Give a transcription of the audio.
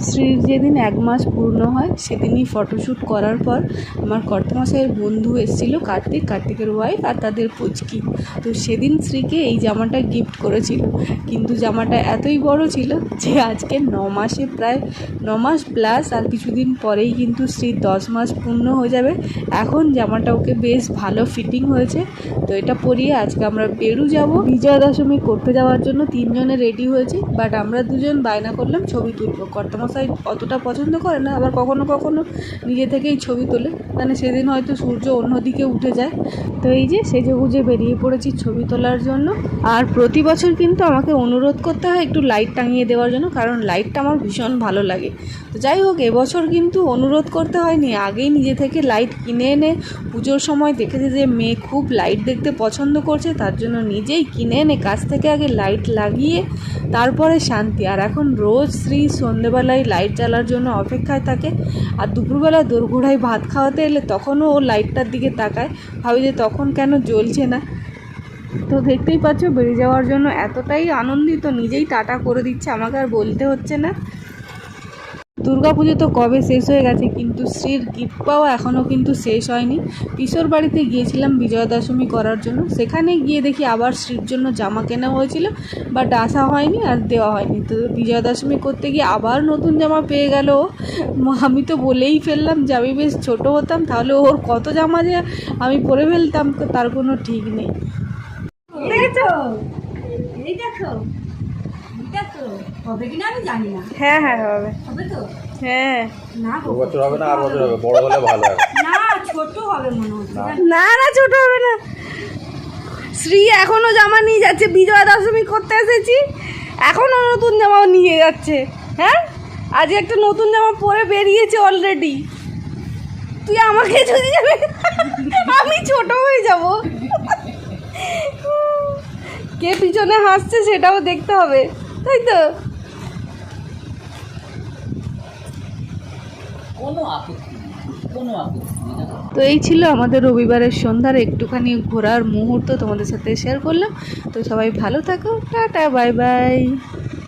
শ্রীর যেদিন 1 মাস পূর্ণ হয় সেদিনই ফটোশ্যুট করার পর আমার কর্তামশাইয়ের বন্ধু এসেছিলো কার্তিকের ওয়াইফ আর তাদের পুচকি। তো সেদিন শ্রীকে এই জামাটা গিফট করেছিল, কিন্তু জামাটা এতই বড় ছিল যে আজকে 9 মাসে প্রায় 9 মাস প্লাস আর কিছুদিন পরেই কিন্তু শ্রীর 10 মাস পূর্ণ হয়ে যাবে। এখন জামাটা ওকে বেশ ভালো ফিটিং হয়েছে। তো এটা পরিয়ে আজকে আমরা বেরু যাব বিজয়া দশমী করতে যাওয়ার জন্য। 3 জনে রেডি হয়েছি, বাট আমরা 2 জন বায়না করলাম ছবি তুলবো। কর্তামশাই অতটা পছন্দ করে না, আবার কখনো কখনো নিজে থেকেই ছবি তোলে, মানে সেদিন হয়তো সূর্য অন্যদিকে উঠে যায়। তো এই যে সেজেগুজে বেরিয়ে পড়েছি ছবি তোলার জন্য। আর প্রতি বছর কিন্তু আমাকে অনুরোধ করতে হয় একটু লাইট টাঙিয়ে দেওয়ার জন্য, কারণ লাইটটা আমার ভীষণ ভালো লাগে। তো যাই হোক, এবছর কিন্তু অনুরোধ করতে হয়নি, আগেই নিজে থেকে লাইট কিনে এনে পুজোর সময় দেখেছি যে মেয়ে খুব লাইট দেখতে পছন্দ করছে, তার জন্য নিজেই কিনে এনে কাছ থেকে আগে লাইট লাগিয়ে তারপরে শান্তি। আর এখন রোজ শ্রী সন্ধেবেলায় লাইট জ্বালার জন্য অপেক্ষায় থাকে, আর দুপুরবেলা দোরগোড়ায় ভাত খাওয়াতে এলে তখনও ও লাইটটার দিকে তাকায়, ভাবি যে তখন কেন জ্বলছে না। তো দেখতেই পাচ্ছ বেরিয়ে যাওয়ার জন্য এতটাই আনন্দিত, নিজেই টাটা করে দিচ্ছে, আমাকে আর বলতে হচ্ছে না। দুর্গাপুজো তো কবে শেষ হয়ে গেছে, কিন্তু শ্রীর গিফট পাওয়া এখনও কিন্তু শেষ হয়নি। পিসোর বাড়িতে গিয়েছিলাম বিজয়া দশমী করার জন্য, সেখানে গিয়ে দেখি আবার শ্রীর জন্য জামা কেনা হয়েছিল, বাট আসা হয়নি আর দেওয়া হয়নি। তো বিজয়া দশমী করতে গিয়ে আবার নতুন জামা পেয়ে গেল। আমি তো বলেই ফেললাম যে আমি বেশ ছোটো হতাম তাহলে ওর কত জামা যে আমি পরে ফেলতাম তার কোনো ঠিক নেই। হ্যাঁ হ্যাঁ হবে, হ্যাঁ না বছর হবে না, আর বছর হবে, বড় হলে ভালো হবে। না ছোট হবে মনে হচ্ছে, না না ছোট হবে না। শ্রী এখনো জামা নিয়ে যাচ্ছে, বিজয়া দশমী করতে এসেছি এখনো নতুন জামা নিয়ে যাচ্ছে। হ্যাঁ, আজ একটা নতুন জামা পরে বেরিয়েছে অলরেডি। তুই আমাকে যদি যাবে আমি ছোট হয়ে যাব। কে পিছনে হাসছে সেটাও দেখতে হবে, তাই তো? তো এই ছিল আমাদের রবিবারের সন্ধ্যার একটুখানি ঘোরার মুহূর্ত, তোমাদের সাথে শেয়ার করলাম। তো সবাই ভালো থাকো, টাটা বাই বাই।